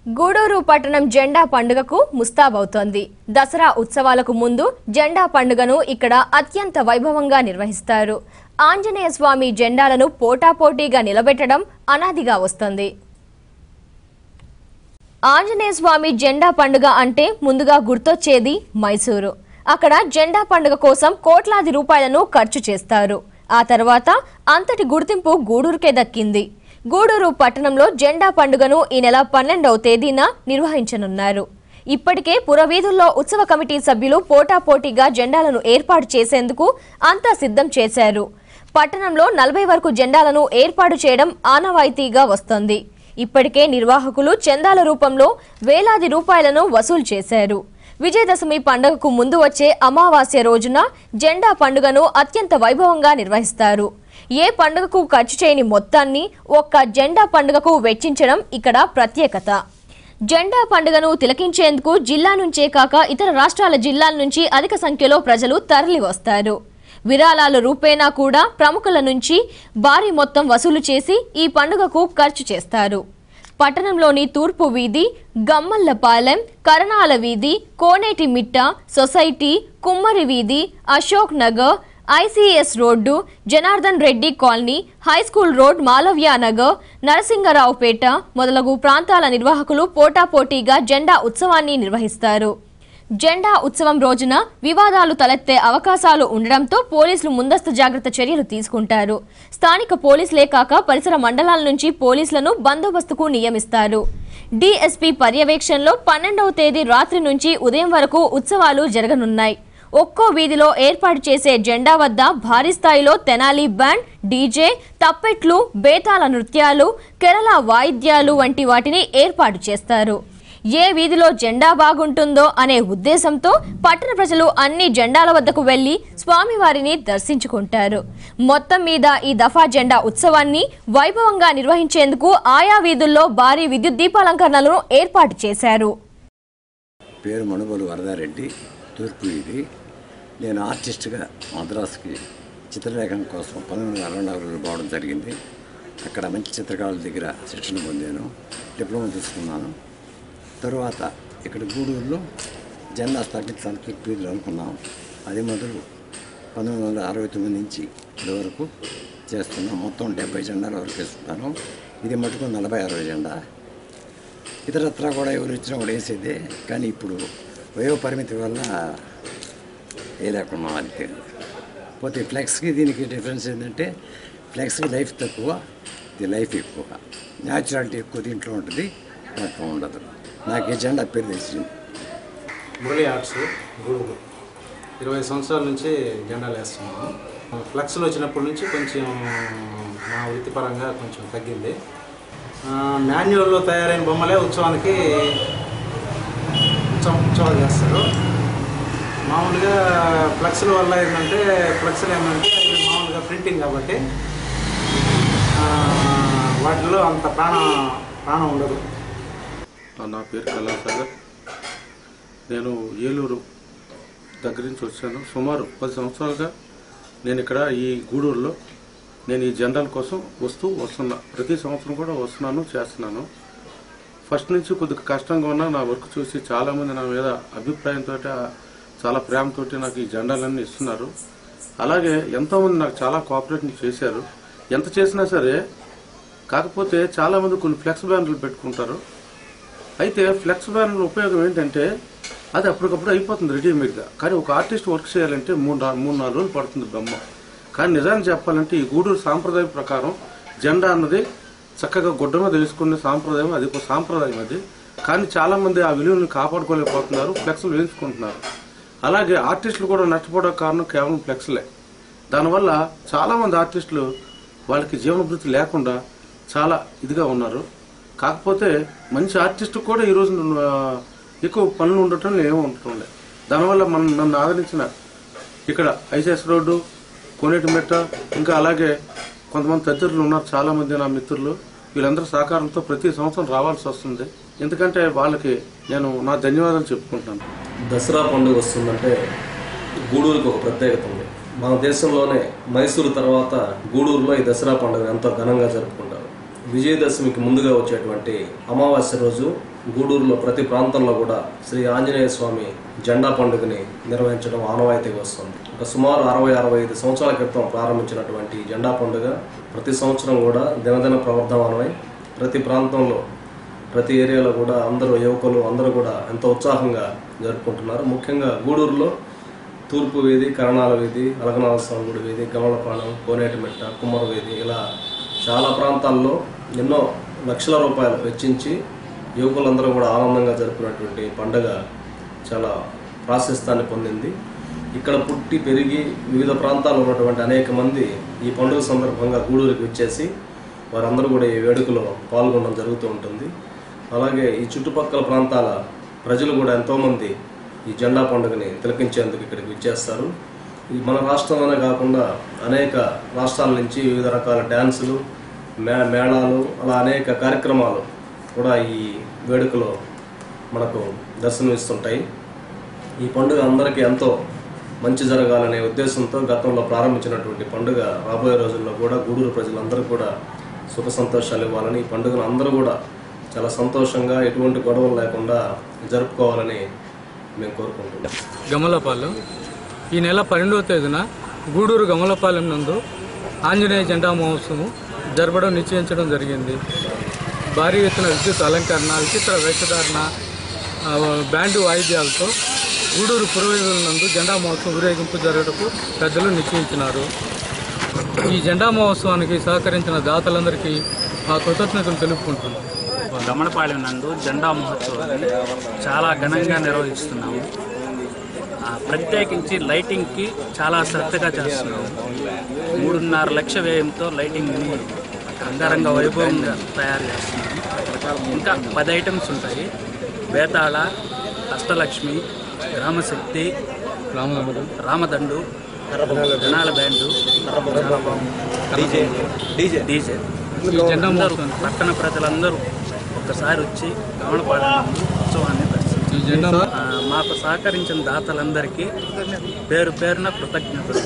గూడూరు పట్టణం జెండా పండుగకు ముస్తాబవుతోంది. దసరా ఉత్సవాలకు ముందు జెండా పండుగను ఇక్కడ అత్యంత వైభవంగా నిర్వహిస్తారు. ఆంజనేయ స్వామి జెండాలను పోటాపోటీగా నిలబెట్టడం అనాదిగా వస్తుంది. ఆంజనేయ స్వామి జెండా పండుగ అంటే ముందుగా గుర్తొచ్చేది మైసూరు. అక్కడ జెండా పండుగ కోసం కోట్లాది రూపాయలను ఖర్చు చేస్తారు. ఆ తర్వాత అంతటి గుర్తింపు గూడూరుకే దక్కింది. గూడూరు పట్టణంలో జెండా పండుగను ఈ నెల 12వ తేదీన నిర్వహించనున్నారు. ఇప్పటికే పురవీధుల్లో ఉత్సవ కమిటీ సభ్యులు పోటాపోటీగా జెండాలను ఏర్పాటు చేసేందుకు అంతా సిద్ధం చేశారు. పట్టణంలో 40 వరకు జెండాలను ఏర్పాటు చేయడం ఆనవాయితీగా వస్తోంది. ఇప్పటికే నిర్వాహకులు చందాల రూపంలో వేలాది రూపాయలను వసూలు చేశారు. విజయదశమి పండుగకు ముందు వచ్చే అమావాస్య రోజున జెండా పండుగను అత్యంత వైభవంగా నిర్వహిస్తారు. ఏ పండుగకు ఖర్చు చేయని మొత్తాన్ని ఒక్క జెండా పండుగకు వెచ్చించడం ఇక్కడ ప్రత్యేకత. జెండా పండుగను తిలకించేందుకు జిల్లా నుంచే కాక ఇతర రాష్ట్రాల జిల్లాల నుంచి అధిక సంఖ్యలో ప్రజలు తరలి వస్తారు. విరాళాల రూపేణా కూడా ప్రముఖుల నుంచి భారీ మొత్తం వసూలు చేసి ఈ పండుగకు ఖర్చు చేస్తారు. పట్టణంలోని తూర్పు వీధి, గమ్మల్లపాలెం, కరణాల వీధి, కోనేటి మిట్ట, సొసైటీ, కుమ్మరి వీధి, Ashok Nagar, ICS road, Janardhan Reddy colony, high school road, Malaviya Nagar, Narasingaraopeta మొదలగు ప్రాంతాల నిర్వాహకులు పోటాపోటీగా జెండా ఉత్సవాన్ని నిర్వహిస్తారు. జెండా ఉత్సవం రోజున వివాదాలు తలెత్తే అవకాశాలు ఉండడంతో పోలీసులు ముందస్తు జాగ్రత్త చర్యలు తీసుకుంటారు. స్థానిక పోలీసులే కాక పరిసర మండలాల నుంచి పోలీసులను బందోబస్తుకు నియమిస్తారు. డీఎస్పీ పర్యవేక్షణలో 12వ తేదీ రాత్రి నుంచి ఉదయం వరకు ఉత్సవాలు జరగనున్నాయి. ఒక్కో వీధిలో ఏర్పాటు చేసే జెండా వద్ద భారీ స్థాయిలో తెనాలి బ్యాండ్, డీజే, తప్పెట్లు, బేతాళ నృత్యాలు, కేరళ వాయిద్యాలు వంటి వాటిని ఏర్పాటు చేస్తారు. ఏ వీధిలో జెండా బాగుంటుందో అనే ఉద్దేశంతో పట్టణ ప్రజలు అన్ని జెండాల వద్దకు వెళ్లి స్వామివారిని దర్శించుకుంటారు. మొత్తం మీద ఈ దఫా జెండా ఉత్సవాన్ని వైభవంగా నిర్వహించేందుకు ఆయా వీధుల్లో భారీ విద్యుత్ దీపాలంకరణలను ఏర్పాటు చేశారు. పేరు మనుబోలు వరదారెడ్డి, తూర్పు వీధి. నేను ఆర్టిస్ట్గా మద్రాసుకి చిత్రలేఖనం కోసం 1964లో పోవడం జరిగింది. అక్కడ మంచి చిత్రకారుల దగ్గర శిక్షణ పొందాను, డిప్లొమా తీసుకున్నాను. తరువాత ఇక్కడ గూడూరులో జెండా స్థాపించడానికి వీధులు అనుకున్నాం. అది మొదలు 1969 నుంచి ఇది వరకు చేస్తున్నాం. మొత్తం 70 జెండాల వరకు వేస్తున్నాను. ఇది మటుకు 46వ జెండా. ఇతరత్రా కూడా ఎవరు ఇచ్చినా కూడా వేసేదే, కానీ ఇప్పుడు వయో పరిమితి వల్ల వేయలేకున్నాం. అంతే. పోతే ఫ్లెక్స్కి దీనికి డిఫరెన్స్ ఏంటంటే ఫ్లెక్స్కి లైఫ్ తక్కువ, ఇది లైఫ్ ఎక్కువ, న్యాచురాలిటీ ఎక్కువ దీంట్లో ఉంటుంది, తక్కువ ఉండదు. నాకు ఈ జెండా పేరు తెలిసింది. మురళి ఆర్ట్స్ గూడూరు. 20 సంవత్సరాల నుంచి జెండాలు వేస్తున్నాను. ఫ్లెక్స్లు వచ్చినప్పటి నుంచి కొంచెం నా వృత్తిపరంగా కొంచెం తగ్గింది. మాన్యువల్లో తయారైన బొమ్మలే ఉత్సవానికి ఉత్సవాలు చేస్తారు. మామూలుగా ఫ్లెక్స్ల వల్ల ఏంటంటే ఇది మామూలుగా ప్రింటింగ్ కాబట్టి వాటిలో అంత ప్రాణం ఉండదు. నా పేరు కళాసాగర్. నేను ఏలూరు దగ్గర నుంచి వచ్చాను. సుమారు 10 సంవత్సరాలుగా నేను ఇక్కడ ఈ గూడూరులో నేను ఈ జెండాల కోసం వస్తున్నా. ప్రతి సంవత్సరం కూడా వస్తున్నాను, చేస్తున్నాను. ఫస్ట్ నుంచి కొద్దిగా కష్టంగా ఉన్నా నా వర్క్ చూసి చాలామంది నా మీద అభిప్రాయంతో, చాలా ప్రేమతో నాకు ఈ జెండాలన్నీ ఇస్తున్నారు. అలాగే ఎంతోమంది నాకు చాలా కోఆపరేషన్ చేశారు. ఎంత చేసినా సరే, కాకపోతే చాలామంది కొన్ని ఫ్లెక్స్ బ్యానర్లు పెట్టుకుంటారు. అయితే ఫ్లెక్స్ బ్యానర్ల ఉపయోగం ఏంటంటే అది అప్పటికప్పుడు అయిపోతుంది రెడీమేడ్గా. కానీ ఒక ఆర్టిస్ట్ వర్క్ చేయాలంటే 3-4 రోజులు పడుతుంది బొమ్మ. కానీ నిజాన్ని చెప్పాలంటే ఈ గూడూరు సాంప్రదాయం ప్రకారం జెండా అన్నది చక్కగా గుడ్డ మీద వేసుకునే సాంప్రదాయం, అది ఒక సాంప్రదాయం అది. కానీ చాలామంది ఆ విలువలను కాపాడుకోలేకపోతున్నారు, ఫ్లెక్స్లు వేయించుకుంటున్నారు. అలాగే ఆర్టిస్టులు కూడా నష్టపోవడానికి కారణం కేవలం ఫ్లెక్స్లే. దానివల్ల చాలామంది ఆర్టిస్టులు వాళ్ళకి జీవనభృతి లేకుండా చాలా ఇదిగా ఉన్నారు. కాకపోతే మంచి ఆర్టిస్ట్ కూడా ఈరోజు ఎక్కువ పనులు ఉండటం ఏమో ఉండటం లేదు. దానివల్ల నన్ను ఆదరించిన ఇక్కడ ఐసీఎస్ రోడ్డు, కోనేటి మెట్ట, ఇంకా అలాగే కొంతమంది తదితరులు ఉన్నారు, చాలామంది నా మిత్రులు. వీళ్ళందరూ సహకారంతో ప్రతి సంవత్సరం రావాల్సి వస్తుంది. ఎందుకంటే వాళ్ళకి నేను నా ధన్యవాదాలు చెప్పుకుంటున్నాను. దసరా పండుగ వస్తుందంటే గూడూరుకి ఒక ప్రత్యేకత ఉంది. మన దేశంలోనే మైసూరు తర్వాత గూడూరులో ఈ దసరా పండుగ ఎంతో ఘనంగా జరుపుకుంటారు. విజయదశమికి ముందుగా వచ్చేటువంటి అమావాస్య రోజు గూడూరులో ప్రతి ప్రాంతంలో కూడా శ్రీ ఆంజనేయ స్వామి జెండా పండుగని నిర్వహించడం ఆనవాయితీగా వస్తుంది. ఒక సుమారు 60-65 సంవత్సరాల క్రితం ప్రారంభించినటువంటి జెండా పండుగ ప్రతి సంవత్సరం కూడా దినదిన ప్రవర్ధమానమై ప్రతి ప్రాంతంలో ప్రతి ఏరియాలో కూడా అందరూ యువకులు అందరూ కూడా ఎంతో ఉత్సాహంగా జరుపుకుంటున్నారు. ముఖ్యంగా గూడూరులో తూర్పు వీధి, కరణాల వీధి, అలగనాథ స్వామి గుడి వీధి, గమలపాలెం, కోనేటిమెట్ట, కుమ్మర వీధి ఇలా చాలా ప్రాంతాల్లో ఎన్నో లక్షల రూపాయలు వెచ్చించి యువకులందరూ కూడా ఆనందంగా జరుపుకున్నటువంటి పండుగ చాలా ప్రాశస్త్యాన్ని పొందింది. ఇక్కడ పుట్టి పెరిగి వివిధ ప్రాంతాల్లో ఉన్నటువంటి అనేక మంది ఈ పండుగ సందర్భంగా గూడూరుకి వచ్చేసి వారందరూ కూడా ఈ వేడుకలో పాల్గొనడం జరుగుతూ ఉంటుంది. అలాగే ఈ చుట్టుపక్కల ప్రాంతాల ప్రజలు కూడా ఎంతోమంది ఈ జెండా పండుగని తిలకించేందుకు ఇక్కడికి విచ్చేస్తారు. మన రాష్ట్రంలోనే కాకుండా అనేక రాష్ట్రాల నుంచి వివిధ రకాల డ్యాన్సులు, మేళాలు అలా అనేక కార్యక్రమాలు కూడా ఈ వేడుకలో మనకు దర్శనమిస్తుంటాయి. ఈ పండుగ అందరికీ ఎంతో మంచి జరగాలనే ఉద్దేశంతో గతంలో ప్రారంభించినటువంటి పండుగ రాబోయే రోజుల్లో కూడా గూడూరు ప్రజలందరూ కూడా సుఖ సంతోషాలు ఇవ్వాలని, ఈ పండుగను అందరూ కూడా చాలా సంతోషంగా ఎటువంటి గొడవలు లేకుండా జరుపుకోవాలని మేము కోరుకుంటున్నాం. గమలపాలెం ఈ నెల 12వ తేదీన గూడూరు గమలపాలెం నందు ఆంజనేయ జెండా మహోత్సవం జరపడం నిశ్చయించడం జరిగింది. భారీ ఎత్తున విద్యుత్ అలంకరణ, విచిత్ర వేషధారణ, బ్యాండు వాయిద్యాలతో గూడూరు పురవీధుల నందు జెండా మహోత్సవం ఊరేగింపు జరగటకు పెద్దలు నిశ్చయించినారు. ఈ జెండా మహోత్సవానికి సహకరించిన దాతలందరికీ మా కృతజ్ఞతలు తెలుపుకుంటున్నాం. గమనపాలెం నందు జెండా మహోత్సవాన్ని చాలా ఘనంగా నిర్వహిస్తున్నాము. ప్రత్యేకించి లైటింగ్కి చాలా శ్రద్ధగా చేస్తున్నాము. 3.5 లక్షల వ్యయంతో లైటింగ్ని అంగరంగ వైభవంగా తయారు చేస్తున్నాము. ఇంకా 10 ఐటమ్స్ ఉంటాయి. బేతాళ, అష్టలక్ష్మి, గ్రామశక్తి, రామదండు, జనాల బ్యాండు, డీజే. పట్టణ ప్రజలందరూ ఒక్కసారి వచ్చి గమనపాలెం ఉత్సవాన్ని మాకు సహకరించిన దాతలందరికీ పేరు పేరున కృతజ్ఞతలు.